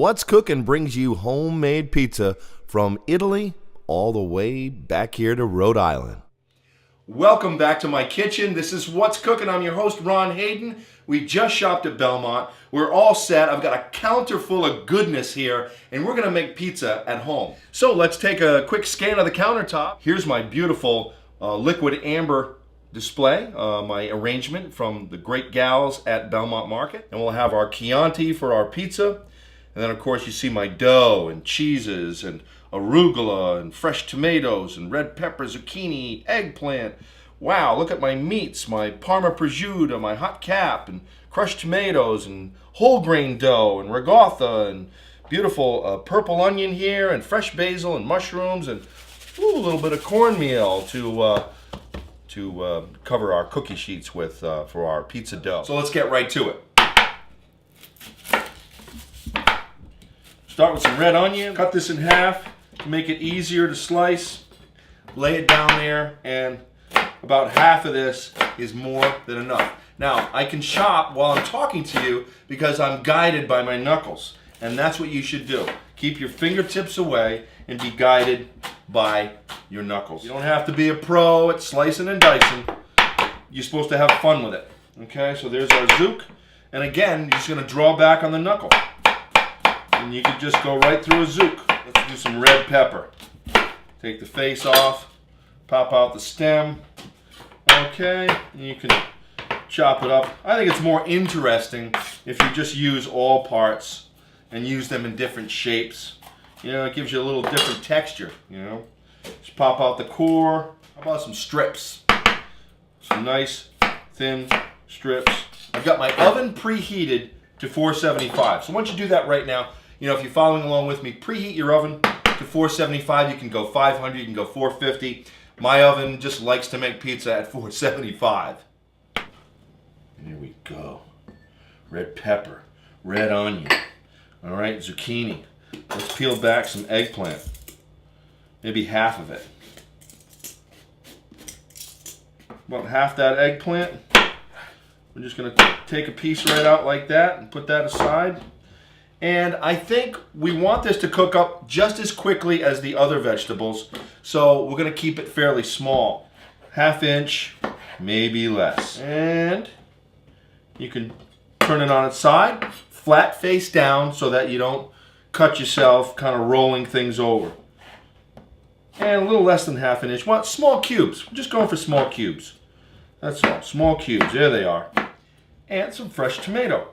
What's Cooking brings you homemade pizza from Italy all the way back here to Rhode Island. Welcome back to my kitchen. This is What's Cooking. I'm your host, Ron Hayden. We just shopped at Belmont. We're all set. I've got a counter full of goodness here, and we're gonna make pizza at home. So let's take a quick scan of the countertop. Here's my beautiful liquid amber display, my arrangement from the great gals at Belmont Market. And we'll have our Chianti for our pizza. And then of course you see my dough and cheeses and arugula and fresh tomatoes and red pepper, zucchini, eggplant. Wow, look at my meats, my parma prosciutto, my hot cap, and crushed tomatoes, and whole grain dough, and ricotta, and beautiful purple onion here, and fresh basil, and mushrooms, and a little bit of cornmeal to cover our cookie sheets with for our pizza dough. So let's get right to it. Start with some red onion. Cut this in half to make it easier to slice. Lay it down there, and about half of this is more than enough. Now, I can chop while I'm talking to you because I'm guided by my knuckles, and that's what you should do. Keep your fingertips away and be guided by your knuckles. You don't have to be a pro at slicing and dicing. You're supposed to have fun with it. Okay, so there's our zook. And again, you're just gonna draw back on the knuckle. And you can just go right through a zook. Let's do some red pepper. Take the face off, pop out the stem. Okay, and you can chop it up. I think it's more interesting if you just use all parts and use them in different shapes. You know, it gives you a little different texture, you know. Just pop out the core. How about some strips? Some nice, thin strips. I've got my oven preheated to 475. So once you do that right now, you know, if you're following along with me, preheat your oven to 475. You can go 500, you can go 450. My oven just likes to make pizza at 475. And here we go. Red pepper, red onion. All right, zucchini. Let's peel back some eggplant. Maybe half of it. About half that eggplant. We're just gonna take a piece right out like that and put that aside. And I think we want this to cook up just as quickly as the other vegetables, so we're gonna keep it fairly small. Half inch, maybe less. And you can turn it on its side, flat face down so that you don't cut yourself kind of rolling things over. And a little less than half an inch. Well, small cubes. We're just going for small cubes. That's all, small cubes, there they are. And some fresh tomato.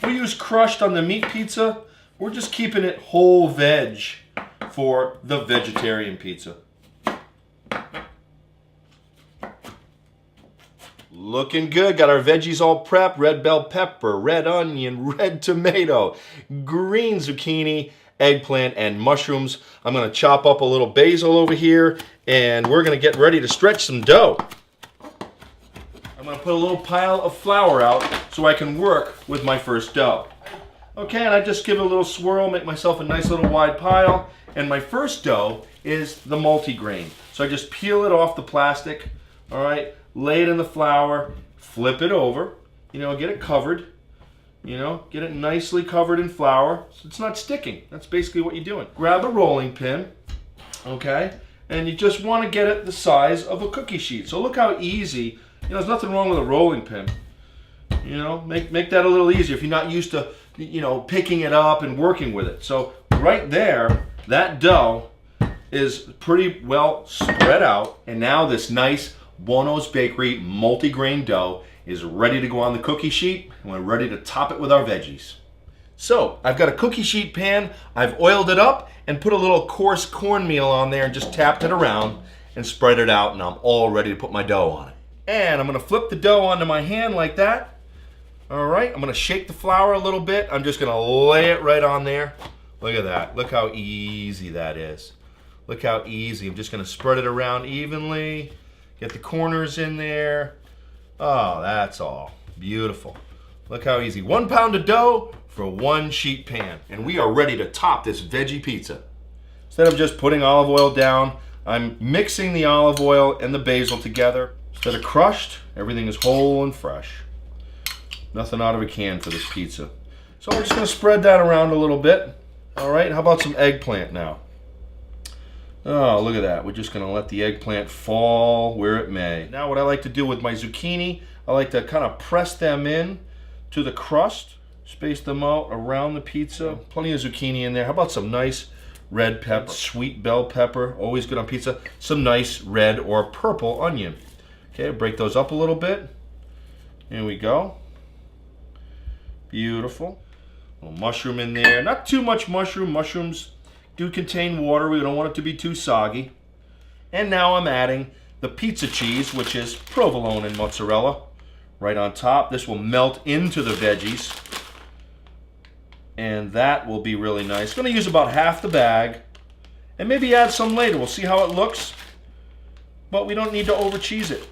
We use crushed on the meat pizza. We're just keeping it whole veg for the vegetarian pizza. Looking good. Got our veggies all prepped. Red bell pepper, red onion, red tomato, green zucchini, eggplant, and mushrooms. I'm going to chop up a little basil over here, and we're going to get ready to stretch some dough. I'm going to put a little pile of flour out so I can work with my first dough. Okay, and I just give it a little swirl, make myself a nice little wide pile. And my first dough is the multigrain. So I just peel it off the plastic, all right, lay it in the flour, flip it over, you know, get it covered, you know, get it nicely covered in flour so it's not sticking. That's basically what you're doing. Grab a rolling pin, okay, and you just want to get it the size of a cookie sheet. So look how easy. You know, there's nothing wrong with a rolling pin. You know, make that a little easier if you're not used to, you know, picking it up and working with it. So right there, that dough is pretty well spread out. And now this nice Buono's Bakery multigrain dough is ready to go on the cookie sheet. And we're ready to top it with our veggies. So I've got a cookie sheet pan. I've oiled it up and put a little coarse cornmeal on there and just tapped it around and spread it out. And I'm all ready to put my dough on it. And I'm going to flip the dough onto my hand like that. All right, I'm going to shake the flour a little bit. I'm just going to lay it right on there. Look at that. Look how easy that is. Look how easy. I'm just going to spread it around evenly. Get the corners in there. Oh, that's all. Beautiful. Look how easy. 1 pound of dough for 1 sheet pan. And we are ready to top this veggie pizza. Instead of just putting olive oil down, I'm mixing the olive oil and the basil together. Instead of crushed, everything is whole and fresh. Nothing out of a can for this pizza. So we're just going to spread that around a little bit. All right, how about some eggplant now? Oh, look at that. We're just gonna let the eggplant fall where it may. Now what I like to do with my zucchini, I like to kind of press them in to the crust, space them out around the pizza. Plenty of zucchini in there. How about some nice red pepper, sweet bell pepper, always good on pizza. Some nice red or purple onion. Okay, break those up a little bit. Here we go. Beautiful. A little mushroom in there. Not too much mushroom. Mushrooms do contain water. We don't want it to be too soggy. And now I'm adding the pizza cheese, which is provolone and mozzarella, right on top. This will melt into the veggies. And that will be really nice. Going to use about half the bag. And maybe add some later. We'll see how it looks. But we don't need to over cheese it.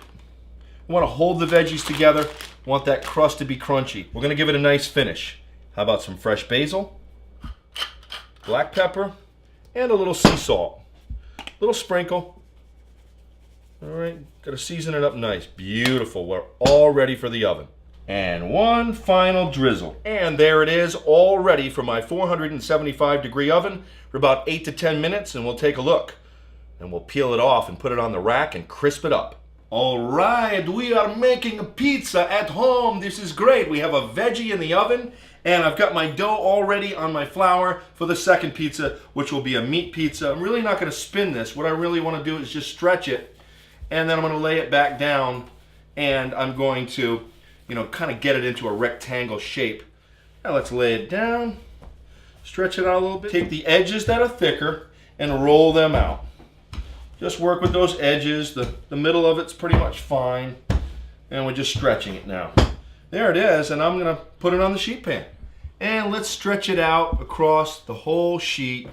We want to hold the veggies together. We want that crust to be crunchy. We're going to give it a nice finish. How about some fresh basil, black pepper, and a little sea salt. A little sprinkle. All right, got to season it up nice. Beautiful. We're all ready for the oven. And one final drizzle. And there it is, all ready for my 475-degree oven for about 8 to 10 minutes, and we'll take a look. And we'll peel it off and put it on the rack and crisp it up. All right, we are making a pizza at home. This is great. We have a veggie in the oven, and I've got my dough already on my flour for the second pizza, which will be a meat pizza. I'm really not going to spin this. What I really want to do is just stretch it, and then I'm going to lay it back down, and I'm going to, kind of get it into a rectangle shape. Now let's lay it down, stretch it out a little bit. Take the edges that are thicker and roll them out. Just work with those edges. The middle of it's pretty much fine. And we're just stretching it now. There it is, and I'm gonna put it on the sheet pan. And let's stretch it out across the whole sheet,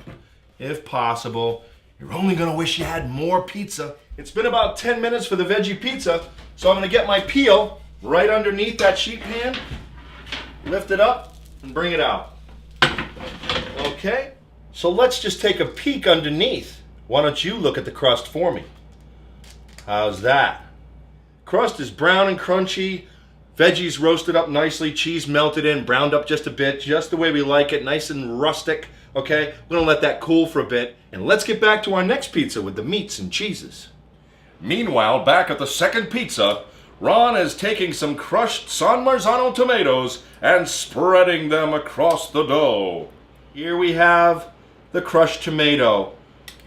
if possible. You're only gonna wish you had more pizza. It's been about 10 minutes for the veggie pizza, so I'm gonna get my peel right underneath that sheet pan, lift it up, and bring it out. Okay, so let's just take a peek underneath. Why don't you look at the crust for me? How's that? Crust is brown and crunchy, veggies roasted up nicely, cheese melted in, browned up just a bit, just the way we like it, nice and rustic. Okay, we're gonna let that cool for a bit, and let's get back to our next pizza with the meats and cheeses. Meanwhile, back at the second pizza, Ron is taking some crushed San Marzano tomatoes and spreading them across the dough. Here we have the crushed tomato.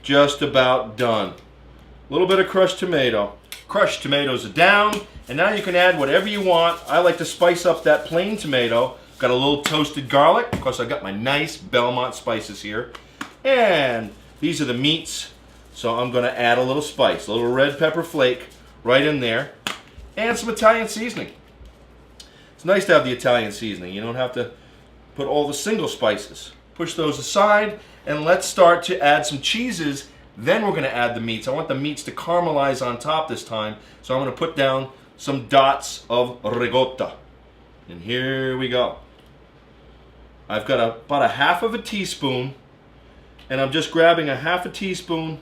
Just about done. A little bit of crushed tomato. Crushed tomatoes are down, and now you can add whatever you want. I like to spice up that plain tomato. Got a little toasted garlic. Of course, I got my nice Belmont spices here. And these are the meats, so I'm going to add a little spice, a little red pepper flake right in there, and some Italian seasoning. It's nice to have the Italian seasoning. You don't have to put all the single spices. Push those aside, and let's start to add some cheeses. Then we're going to add the meats. I want the meats to caramelize on top this time, so I'm going to put down some dots of ricotta. And here we go. I've got about a half of a teaspoon, and I'm just grabbing a half a teaspoon,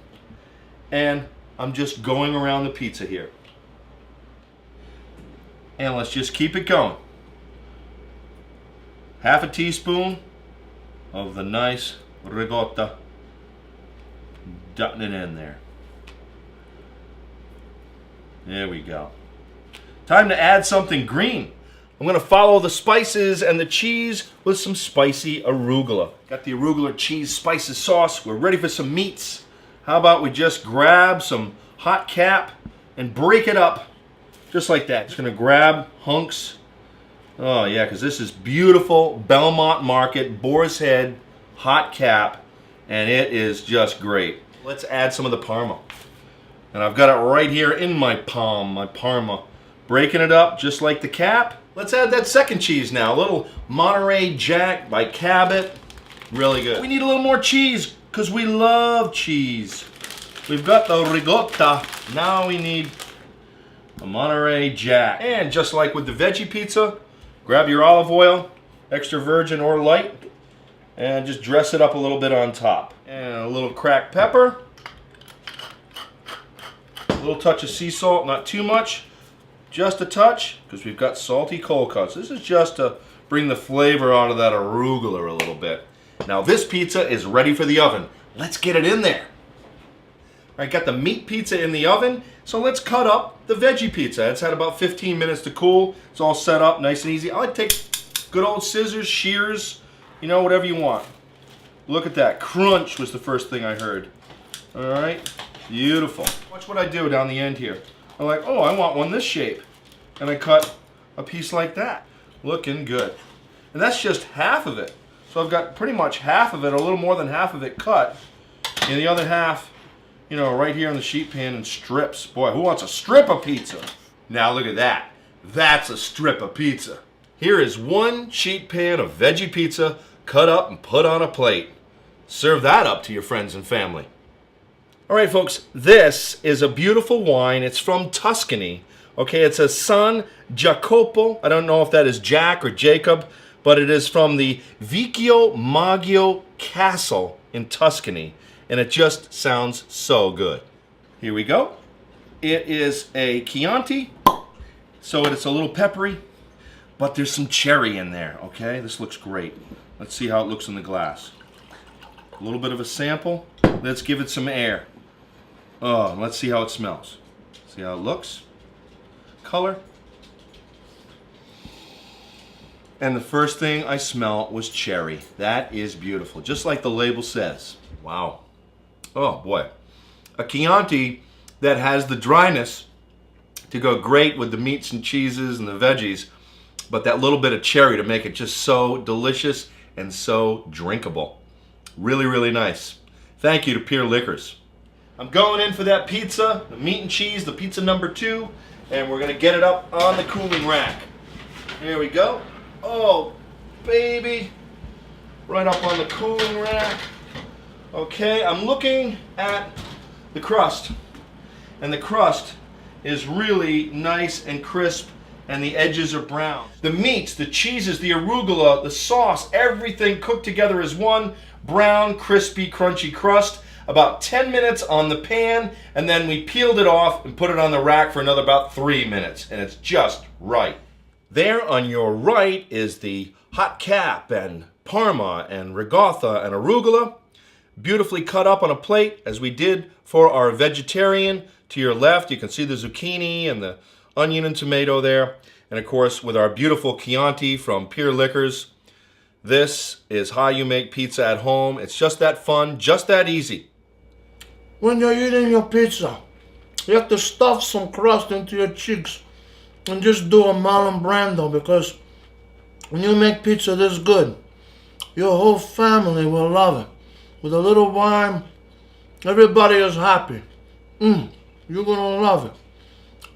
and I'm just going around the pizza here. And let's just keep it going. Half a teaspoon of the nice ricotta, dotting it in there. There we go. Time to add something green. I'm going to follow the spices and the cheese with some spicy arugula. Got the arugula cheese spices sauce. We're ready for some meats. How about we just grab some hot cap and break it up just like that. Just going to grab hunks. Oh yeah, because this is beautiful Belmont Market, Boar's Head, hot cap, and it is just great. Let's add some of the Parma. And I've got it right here in my palm, my Parma. Breaking it up just like the cap. Let's add that second cheese now. A little Monterey Jack by Cabot. Really good. We need a little more cheese because we love cheese. We've got the ricotta. Now we need a Monterey Jack. And just like with the veggie pizza, grab your olive oil, extra virgin or light, and just dress it up a little bit on top. And a little cracked pepper. A little touch of sea salt, not too much. Just a touch, because we've got salty cold cuts. This is just to bring the flavor out of that arugula a little bit. Now this pizza is ready for the oven. Let's get it in there. All right, got the meat pizza in the oven, so let's cut up the veggie pizza. It's had about 15 minutes to cool. It's all set up nice and easy. I like to take good old scissors, shears, you know, whatever you want. Look at that. Crunch was the first thing I heard. All right, beautiful. Watch what I do down the end here. I'm like, oh, I want one this shape. And I cut a piece like that. Looking good. And that's just half of it. So I've got pretty much half of it, a little more than half of it cut. And the other half, you know, right here on the sheet pan in strips. Boy, who wants a strip of pizza? Now look at that. That's a strip of pizza. Here is one sheet pan of veggie pizza cut up and put on a plate. Serve that up to your friends and family. All right, folks, this is a beautiful wine. It's from Tuscany. Okay, it's a San Jacopo. I don't know if that is Jack or Jacob, but it is from the Vecchio Maggio Castle in Tuscany, and it just sounds so good. Here we go. It is a Chianti, so it's a little peppery, but there's some cherry in there, okay? This looks great. Let's see how it looks in the glass. A little bit of a sample. Let's give it some air. Oh, let's see how it smells. See how it looks? Color. And the first thing I smell was cherry. That is beautiful, just like the label says. Wow. Oh boy. A Chianti that has the dryness to go great with the meats and cheeses and the veggies, but that little bit of cherry to make it just so delicious and so drinkable. Really, really nice. Thank you to Pier Liquors. I'm going in for that pizza, the meat and cheese, the pizza number 2, and we're gonna get it up on the cooling rack. Here we go. Oh, baby. Right up on the cooling rack. Okay, I'm looking at the crust, and the crust is really nice and crisp, and the edges are brown. The meats, the cheeses, the arugula, the sauce, everything cooked together as one brown, crispy, crunchy crust. About 10 minutes on the pan, and then we peeled it off and put it on the rack for another about 3 minutes, and it's just right. There on your right is the hot cap and parma and ricotta and arugula, beautifully cut up on a plate as we did for our vegetarian. To your left, you can see the zucchini and the onion and tomato there. And of course, with our beautiful Chianti from Pier Liquors. This is how you make pizza at home. It's just that fun, just that easy. When you're eating your pizza, you have to stuff some crust into your cheeks and just do a Marlon Brando, because when you make pizza this good, your whole family will love it. With a little wine, everybody is happy. You're gonna love it.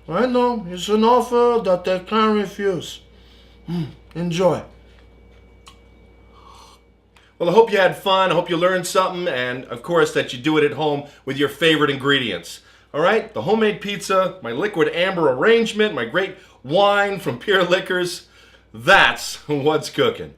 I know, it's an offer that they can't refuse. Enjoy. Well, I hope you had fun. I hope you learned something, and of course that you do it at home with your favorite ingredients. All right, the homemade pizza, my liquid amber arrangement, my great wine from Pier Liquors. That's what's cooking.